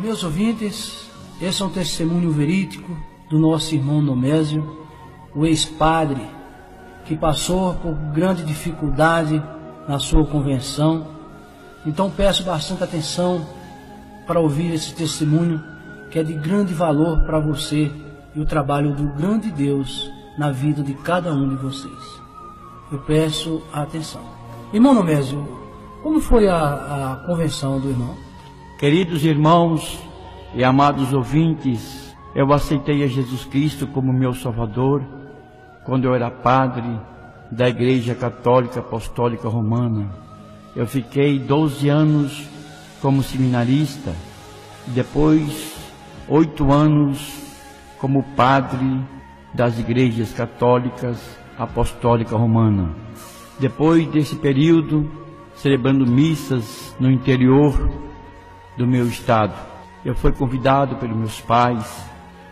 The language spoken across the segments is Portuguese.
Meus ouvintes, esse é um testemunho verídico do nosso irmão Nomésio, o ex-padre, que passou por grande dificuldade na sua conversão. Então peço bastante atenção para ouvir esse testemunho, que é de grande valor para você e o trabalho do grande Deus na vida de cada um de vocês. Eu peço a atenção. Irmão Nomésio, como foi a conversão do irmão? Queridos irmãos e amados ouvintes, eu aceitei a Jesus Cristo como meu Salvador quando eu era padre da Igreja Católica Apostólica Romana. Eu fiquei 12 anos como seminarista, depois 8 anos como padre das Igrejas Católicas Apostólica Romana. Depois desse período, celebrando missas no interior do meu estado, eu fui convidado pelos meus pais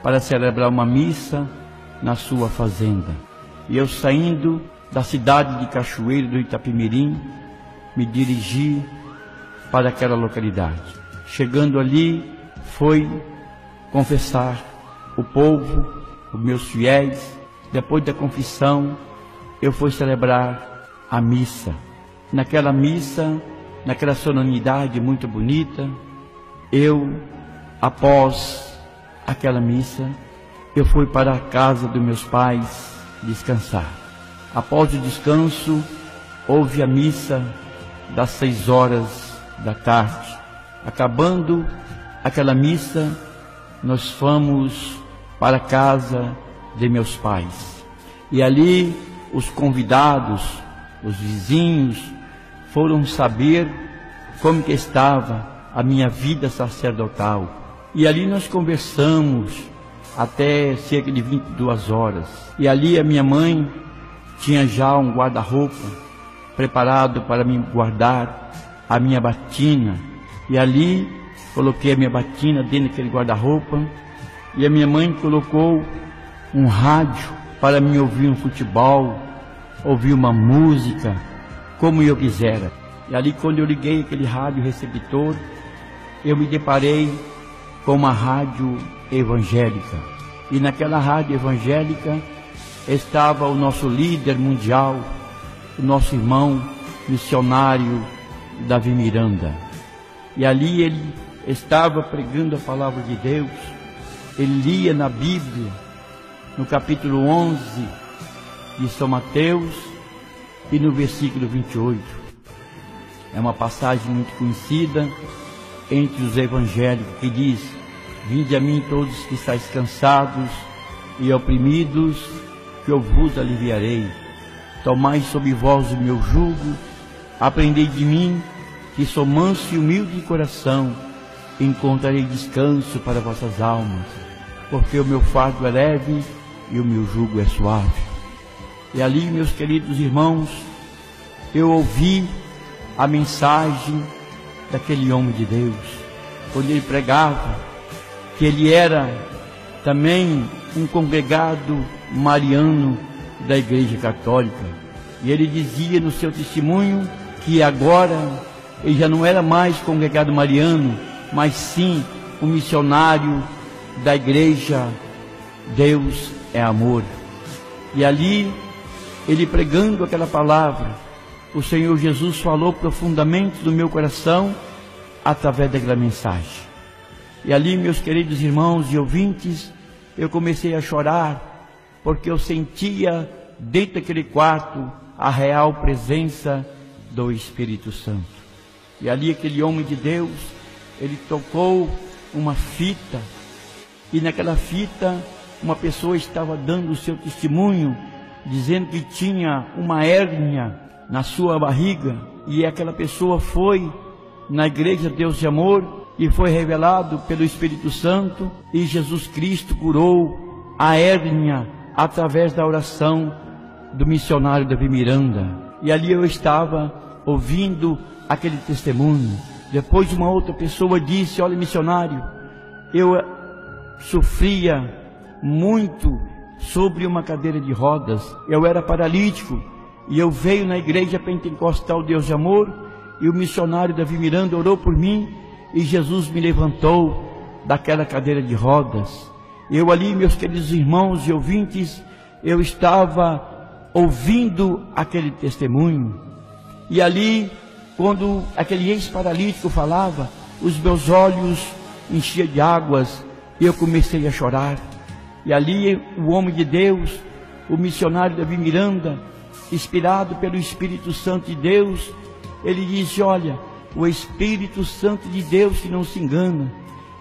para celebrar uma missa na sua fazenda. E eu, saindo da cidade de Cachoeiro do Itapemirim, me dirigi para aquela localidade. Chegando ali, fui confessar o povo, os meus fiéis. Depois da confissão, eu fui celebrar a missa. Naquela missa, naquela solenidade muito bonita, após aquela missa, eu fui para a casa dos meus pais descansar. Após o descanso, houve a missa das 6 horas da tarde. Acabando aquela missa, nós fomos para a casa de meus pais. E ali os convidados, os vizinhos, foram saber como que estava a minha vida sacerdotal. E ali nós conversamos até cerca de 22 horas. E ali a minha mãe tinha já um guarda-roupa preparado para me guardar a minha batina. E ali coloquei a minha batina dentro daquele guarda-roupa. E a minha mãe colocou um rádio para me ouvir um futebol, ouvir uma música, como eu quisera. E ali, quando eu liguei aquele rádio receptor, eu me deparei com uma rádio evangélica. E naquela rádio evangélica estava o nosso líder mundial, o nosso irmão missionário Davi Miranda. E ali ele estava pregando a palavra de Deus. Ele lia na Bíblia, no capítulo 11 de São Mateus e no versículo 28. É uma passagem muito conhecida entre os evangélicos, que diz: vinde a mim todos que estáis cansados e oprimidos, que eu vos aliviarei. Tomai sobre vós o meu jugo, aprendei de mim, que sou manso e humilde de coração, e encontrarei descanso para vossas almas, porque o meu fardo é leve e o meu jugo é suave. E ali, meus queridos irmãos, eu ouvi a mensagem daquele homem de Deus, quando ele pregava que ele era também um congregado mariano da Igreja Católica. E ele dizia no seu testemunho que agora ele já não era mais congregado mariano, mas sim um missionário da Igreja Deus é Amor. E ali, ele pregando aquela palavra, o Senhor Jesus falou profundamente do meu coração através daquela mensagem. E ali, meus queridos irmãos e ouvintes, eu comecei a chorar, porque eu sentia dentro daquele quarto a real presença do Espírito Santo. E ali aquele homem de Deus, ele tocou uma fita, e naquela fita uma pessoa estava dando o seu testemunho, dizendo que tinha uma hérnia na sua barriga, e aquela pessoa foi na Igreja Deus de Amor e foi revelado pelo Espírito Santo, e Jesus Cristo curou a hérnia através da oração do missionário Davi Miranda. E ali eu estava ouvindo aquele testemunho. Depois uma outra pessoa disse: olha, missionário, eu sofria muito sobre uma cadeira de rodas, eu era paralítico, e eu veio na igreja pentecostal Deus de Amor, e o missionário Davi Miranda orou por mim, e Jesus me levantou daquela cadeira de rodas. Eu ali, meus queridos irmãos e ouvintes, eu estava ouvindo aquele testemunho, e ali, quando aquele ex-paralítico falava, os meus olhos enchiam de águas, e eu comecei a chorar. E ali o homem de Deus, o missionário Davi Miranda, inspirado pelo Espírito Santo de Deus, ele disse: olha, o Espírito Santo de Deus, que não se engana,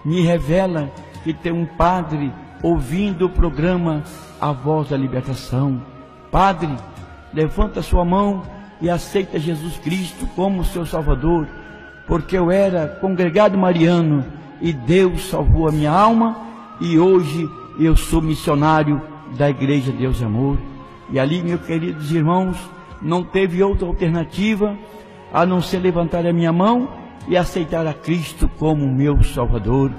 me revela que tem um padre ouvindo o programa A Voz da Libertação. Padre, levanta sua mão e aceita Jesus Cristo como seu Salvador, porque eu era congregado mariano e Deus salvou a minha alma, e hoje eu sou missionário da Igreja Deus de Amor. E ali, meus queridos irmãos, não teve outra alternativa a não ser levantar a minha mão e aceitar a Cristo como meu Salvador.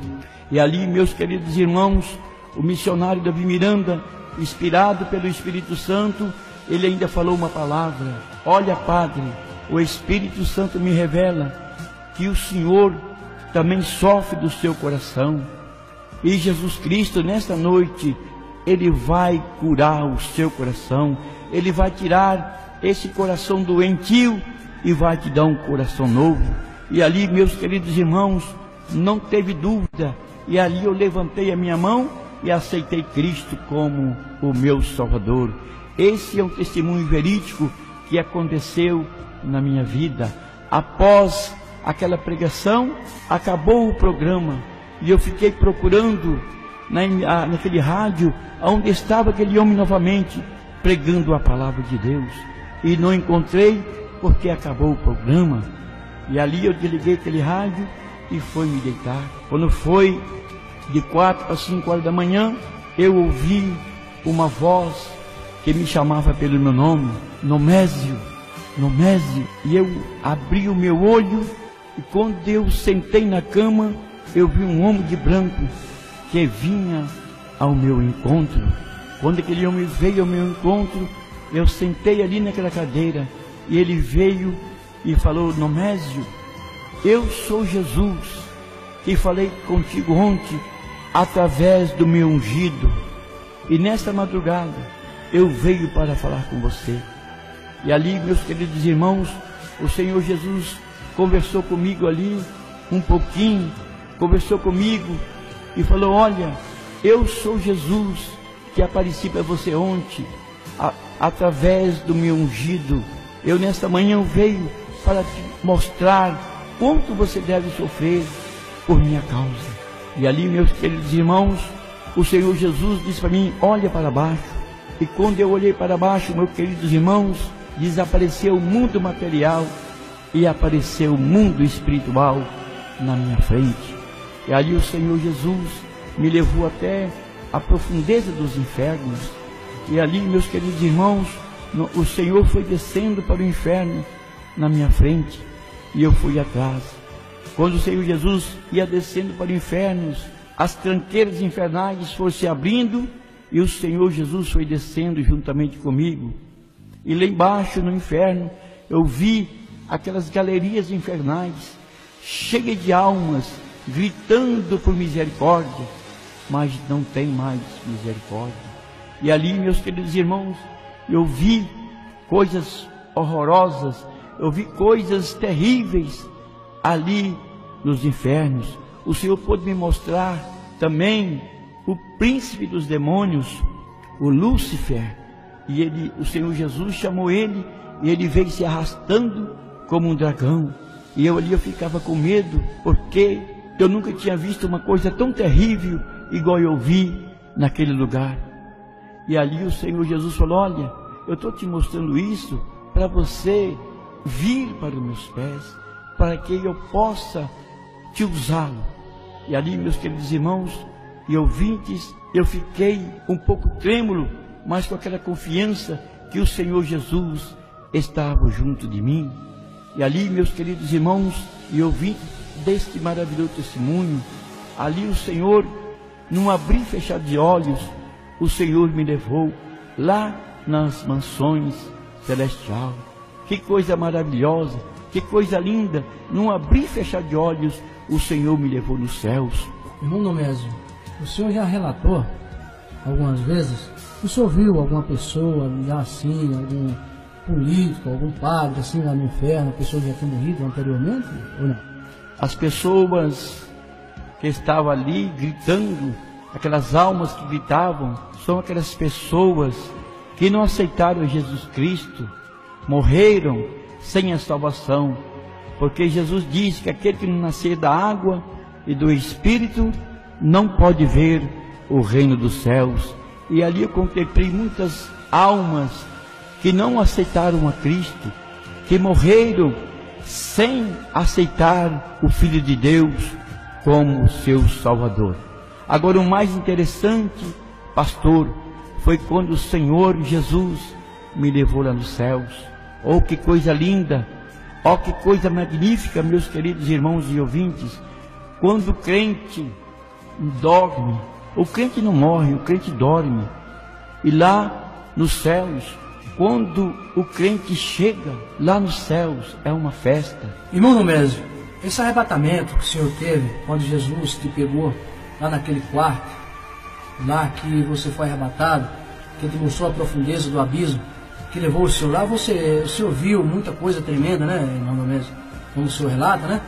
E ali, meus queridos irmãos, o missionário Davi Miranda, inspirado pelo Espírito Santo, ele ainda falou uma palavra: olha, padre, o Espírito Santo me revela que o Senhor também sofre do seu coração, e Jesus Cristo nesta noite, Ele vai curar o seu coração, Ele vai tirar esse coração doentio e vai te dar um coração novo. E ali, meus queridos irmãos, não teve dúvida, e ali eu levantei a minha mão e aceitei Cristo como o meu Salvador. Esse é um testemunho verídico que aconteceu na minha vida. Após aquela pregação, acabou o programa, e eu fiquei procurando naquele rádio onde estava aquele homem novamente pregando a palavra de Deus, e não encontrei, porque acabou o programa. E ali eu desliguei aquele rádio e fui me deitar. Quando foi de 4 para 5 horas da manhã, eu ouvi uma voz que me chamava pelo meu nome: Nomésio, Nomésio. E eu abri o meu olho, e quando eu sentei na cama, eu vi um homem de branco que vinha ao meu encontro. Quando aquele homem veio ao meu encontro, eu sentei ali naquela cadeira, e ele veio e falou: Nomésio, eu sou Jesus, que falei contigo ontem, através do meu ungido, e nesta madrugada eu venho para falar com você. E ali, meus queridos irmãos, o Senhor Jesus conversou comigo ali um pouquinho, conversou comigo e falou: olha, eu sou Jesus que apareci para você ontem, através do meu ungido. Eu nesta manhã venho para te mostrar quanto você deve sofrer por minha causa. E ali, meus queridos irmãos, o Senhor Jesus disse para mim: olha para baixo. E quando eu olhei para baixo, meus queridos irmãos, desapareceu o mundo material e apareceu o mundo espiritual na minha frente. E ali o Senhor Jesus me levou até a profundeza dos infernos. E ali, meus queridos irmãos, o Senhor foi descendo para o inferno na minha frente, e eu fui atrás. Quando o Senhor Jesus ia descendo para o inferno, as tranqueiras infernais foram se abrindo, e o Senhor Jesus foi descendo juntamente comigo. E lá embaixo no inferno, eu vi aquelas galerias infernais, cheias de almas, gritando por misericórdia, mas não tem mais misericórdia. E ali, meus queridos irmãos, eu vi coisas horrorosas, eu vi coisas terríveis ali nos infernos. O Senhor pôde me mostrar também o príncipe dos demônios, o Lúcifer, e o Senhor Jesus chamou ele, e ele veio se arrastando como um dragão. E eu ali eu ficava com medo, porque eu nunca tinha visto uma coisa tão terrível igual eu vi naquele lugar. E ali o Senhor Jesus falou: olha, eu estou te mostrando isso para você vir para os meus pés, para que eu possa te usá-lo. E ali, meus queridos irmãos e ouvintes, eu fiquei um pouco trêmulo, mas com aquela confiança que o Senhor Jesus estava junto de mim. E ali, meus queridos irmãos e ouvintes deste maravilhoso testemunho, ali o Senhor, num abrir e fechar de olhos, o Senhor me levou lá nas mansões celestiais. Que coisa maravilhosa, que coisa linda, num abrir e fechar de olhos, o Senhor me levou nos céus. Irmão Nomésio, o senhor já relatou algumas vezes, o senhor viu alguma pessoa já assim, algum político, algum padre assim lá no inferno, pessoa que já tinha morrido anteriormente, ou não? As pessoas que estavam ali gritando, aquelas almas que gritavam, são aquelas pessoas que não aceitaram Jesus Cristo, morreram sem a salvação, porque Jesus disse que aquele que não nascer da água e do Espírito não pode ver o reino dos céus. E ali eu contemplei muitas almas que não aceitaram a Cristo, que morreram sem aceitar o Filho de Deus como seu Salvador. Agora, o mais interessante, pastor, foi quando o Senhor Jesus me levou lá nos céus. Oh, que coisa linda! Oh, que coisa magnífica, meus queridos irmãos e ouvintes! Quando o crente dorme, o crente não morre, o crente dorme. E lá nos céus, quando o crente chega lá nos céus, é uma festa. Irmão Nomésio, esse arrebatamento que o senhor teve quando Jesus te pegou lá naquele quarto, lá que você foi arrebatado, que te mostrou a profundeza do abismo, que levou o senhor lá, o senhor viu muita coisa tremenda, né, irmão Nomésio? Como o senhor relata, né?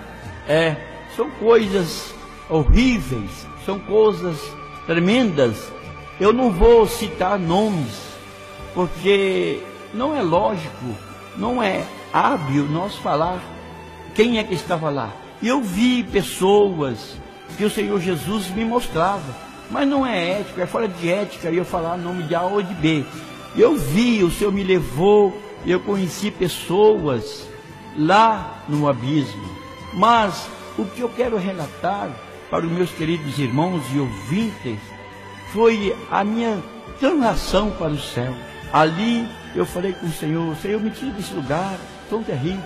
São coisas horríveis, são coisas tremendas. Eu não vou citar nomes, porque não é lógico, não é hábil nós falar quem é que estava lá. E eu vi pessoas que o Senhor Jesus me mostrava, mas não é ético, é fora de ética eu falar nome de A ou de B. Eu vi, o Senhor me levou, eu conheci pessoas lá no abismo. Mas o que eu quero relatar para os meus queridos irmãos e ouvintes foi a minha translação para o céu. Ali eu falei com o Senhor: Senhor, me tira desse lugar tão terrível.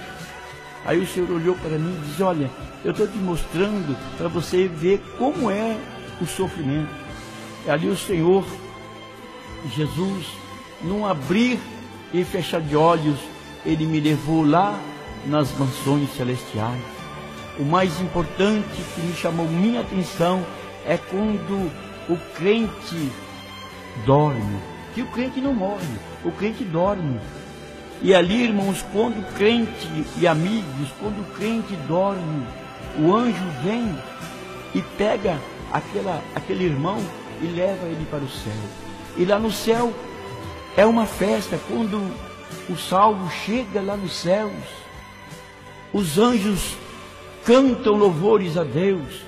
Aí o Senhor olhou para mim e disse: olha, eu estou te mostrando para você ver como é o sofrimento. E ali o Senhor Jesus, num abrir e fechar de olhos, Ele me levou lá nas mansões celestiais. O mais importante que me chamou minha atenção é quando o crente dorme, que o crente não morre, o crente dorme. E ali, irmãos, quando o crente e amigos, quando o crente dorme, o anjo vem e pega aquele irmão e leva ele para o céu. E lá no céu é uma festa. Quando o salvo chega lá nos céus, os anjos cantam louvores a Deus,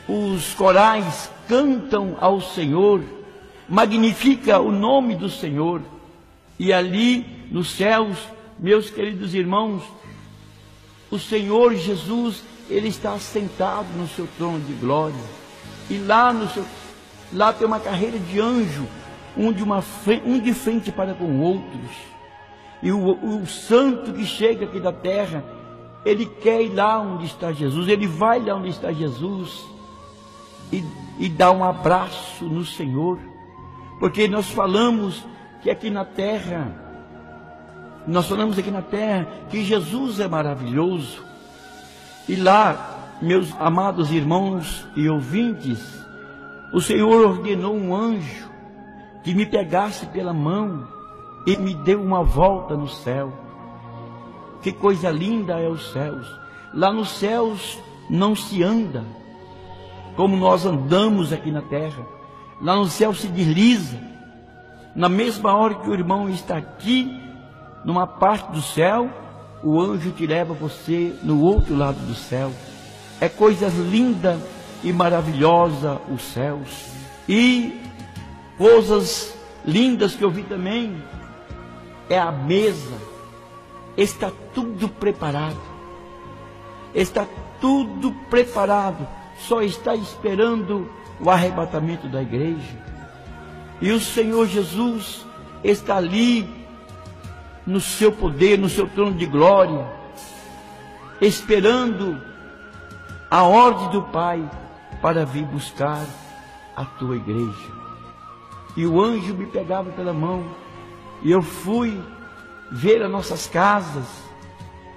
os corais cantam ao Senhor, magnifica o nome do Senhor. E ali nos céus, meus queridos irmãos, o Senhor Jesus, Ele está sentado no seu trono de glória. E lá tem uma carreira de anjo, um de frente para com outros. E o santo que chega aqui da terra, ele quer ir lá onde está Jesus, ele vai lá onde está Jesus e dá um abraço no Senhor. Porque nós falamos aqui na terra que Jesus é maravilhoso. E lá, meus amados irmãos e ouvintes, o Senhor ordenou um anjo que me pegasse pela mão e me deu uma volta no céu. Que coisa linda é os céus. Lá nos céus não se anda como nós andamos aqui na terra. Lá no céu se desliza. Na mesma hora que o irmão está aqui, numa parte do céu, o anjo te leva você no outro lado do céu. É coisa linda e maravilhosa os céus. E coisas lindas que eu vi também é a mesa. Está tudo preparado. Está tudo preparado. Só está esperando o arrebatamento da igreja. E o Senhor Jesus está ali no seu poder, no seu trono de glória, esperando a ordem do Pai para vir buscar a tua igreja. E o anjo me pegava pela mão, e eu fui ver as nossas casas,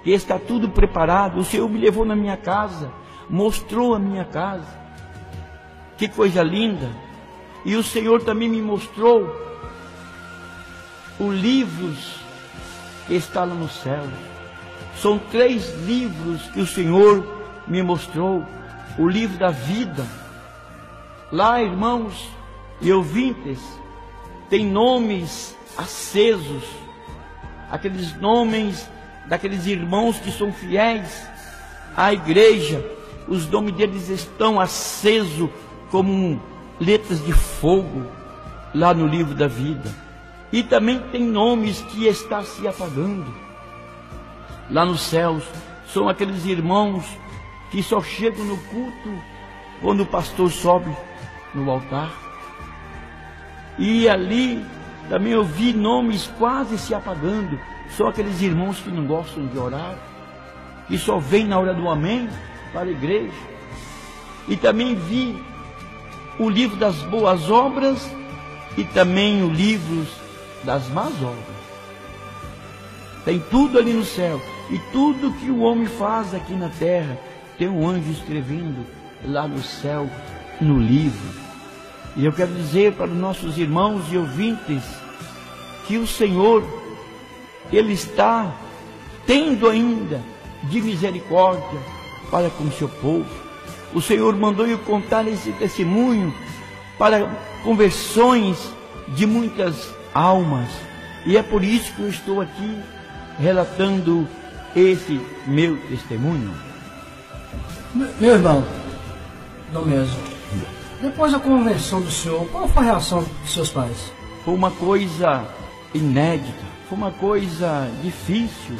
e está tudo preparado. O Senhor me levou na minha casa, mostrou a minha casa, que coisa linda. E o Senhor também me mostrou os livros que estão lá no céu. São 3 livros que o Senhor me mostrou. O livro da vida. Lá, irmãos e ouvintes, tem nomes acesos, aqueles nomes daqueles irmãos que são fiéis à igreja. Os nomes deles estão acesos como letras de fogo lá no livro da vida. E também tem nomes que estão se apagando lá nos céus. São aqueles irmãos que só chegam no culto quando o pastor sobe no altar. E ali também eu vi nomes quase se apagando. São aqueles irmãos que não gostam de orar, que só vêm na hora do amém para a igreja. E também vi o livro das boas obras e também o livro das más obras. Tem tudo ali no céu. E tudo que o homem faz aqui na terra, tem um anjo escrevendo lá no céu, no livro. E eu quero dizer para os nossos irmãos e ouvintes que o Senhor, Ele está tendo ainda de misericórdia para com o seu povo. O Senhor mandou eu contar esse testemunho para conversões de muitas almas. E é por isso que eu estou aqui relatando esse meu testemunho. Meu irmão, Domésio, depois da conversão do senhor, qual foi a reação dos seus pais? Foi uma coisa inédita, foi uma coisa difícil,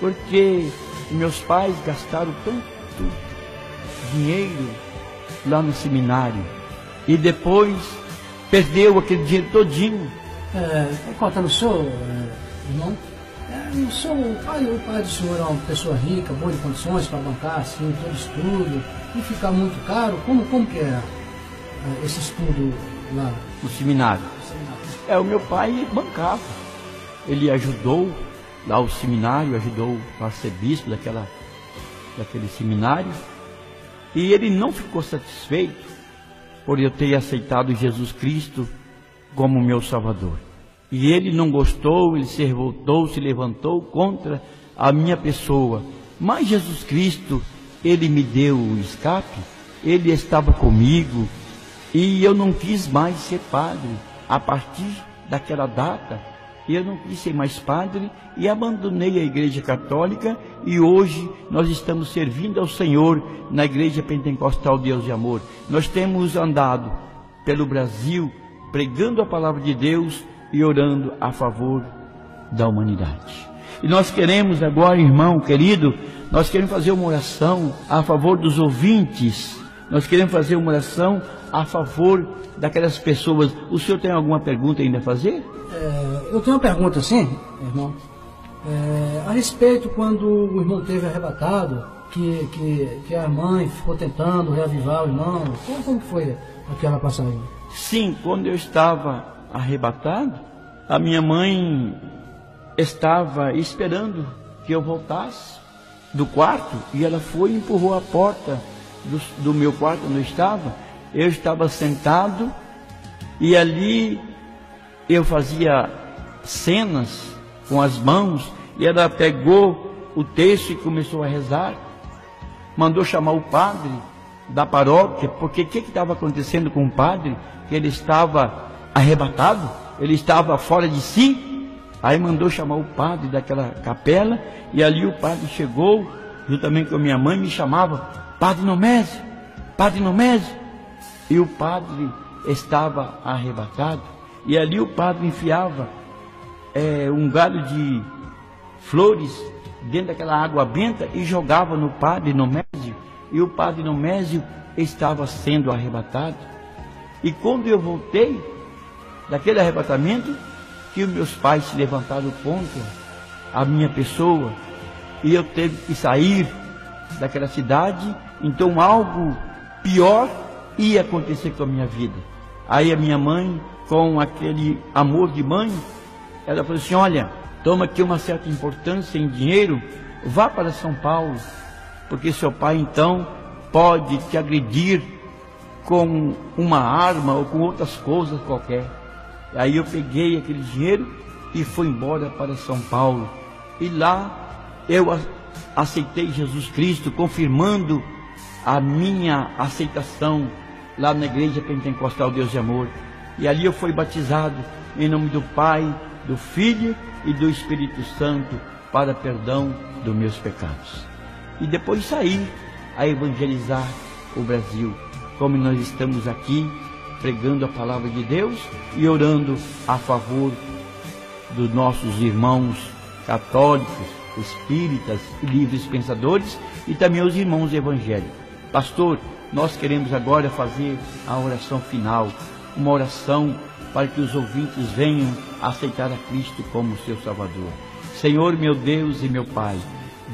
porque meus pais gastaram tanto dinheiro lá no seminário e depois perdeu aquele dinheiro todinho. Contando o senhor, irmão, o pai do senhor é uma pessoa rica, boa de condições para bancar assim, todo estudo, e ficar muito caro? Como que é esse estudo lá? No seminário. O meu pai bancava. Ele ajudou lá o seminário, ajudou o arcebispo daquele seminário. E ele não ficou satisfeito por eu ter aceitado Jesus Cristo como meu Salvador. E ele não gostou, ele se revoltou, se levantou contra a minha pessoa. Mas Jesus Cristo, Ele me deu o escape, Ele estava comigo, e eu não quis mais ser padre. A partir daquela data, eu não quis ser mais padre e abandonei a Igreja Católica, e hoje nós estamos servindo ao Senhor na Igreja Pentecostal Deus de Amor. Nós temos andado pelo Brasil, pregando a palavra de Deus e orando a favor da humanidade. E nós queremos agora, irmão querido, nós queremos fazer uma oração a favor dos ouvintes. Nós queremos fazer uma oração a favor daquelas pessoas. O senhor tem alguma pergunta ainda a fazer? Eu tenho uma pergunta, sim, irmão. A respeito quando o irmão teve arrebatado, que a mãe ficou tentando reavivar o irmão. Como foi aquela passagem? Sim, quando eu estava arrebatado, a minha mãe estava esperando que eu voltasse do quarto, e ela foi e empurrou a porta do meu quarto onde eu estava sentado, e ali eu fazia cenas com as mãos, e ela pegou o texto e começou a rezar, mandou chamar o padre da paróquia, porque o que estava acontecendo com o padre? Que ele estava arrebatado, ele estava fora de si. Aí mandou chamar o padre daquela capela, e ali o padre chegou, juntamente com a minha mãe, me chamava, Padre Nomésio, Padre Nomésio. E o padre estava arrebatado, e ali o padre enfiava um galho de flores dentro daquela água benta e jogava no padre Nomésio, e o padre Nomésio estava sendo arrebatado. E quando eu voltei daquele arrebatamento, que os meus pais se levantaram contra a minha pessoa e eu teve que sair daquela cidade, então algo pior ia acontecer com a minha vida. Aí a minha mãe, com aquele amor de mãe, ela falou assim: olha, toma aqui uma certa importância em dinheiro, vá para São Paulo, porque seu pai então pode te agredir com uma arma ou com outras coisas qualquer. Aí eu peguei aquele dinheiro e fui embora para São Paulo, e lá eu aceitei Jesus Cristo, confirmando a minha aceitação lá na Igreja Pentecostal Deus de Amor. E ali eu fui batizado em nome do Pai, do Filho e do Espírito Santo, para perdão dos meus pecados. E depois saí a evangelizar o Brasil, como nós estamos aqui pregando a palavra de Deus e orando a favor dos nossos irmãos católicos, espíritas e livres pensadores, e também os irmãos evangélicos. Pastor, nós queremos agora fazer a oração final, uma oração para que os ouvintes venham a aceitar a Cristo como seu Salvador. Senhor, meu Deus e meu Pai,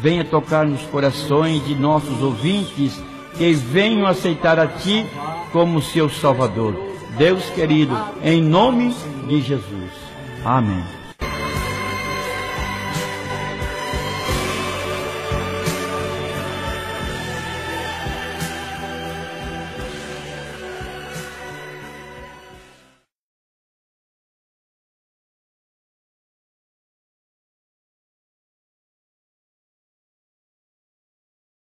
venha tocar nos corações de nossos ouvintes, que venham aceitar a Ti como seu Salvador. Deus querido, em nome de Jesus. Amém.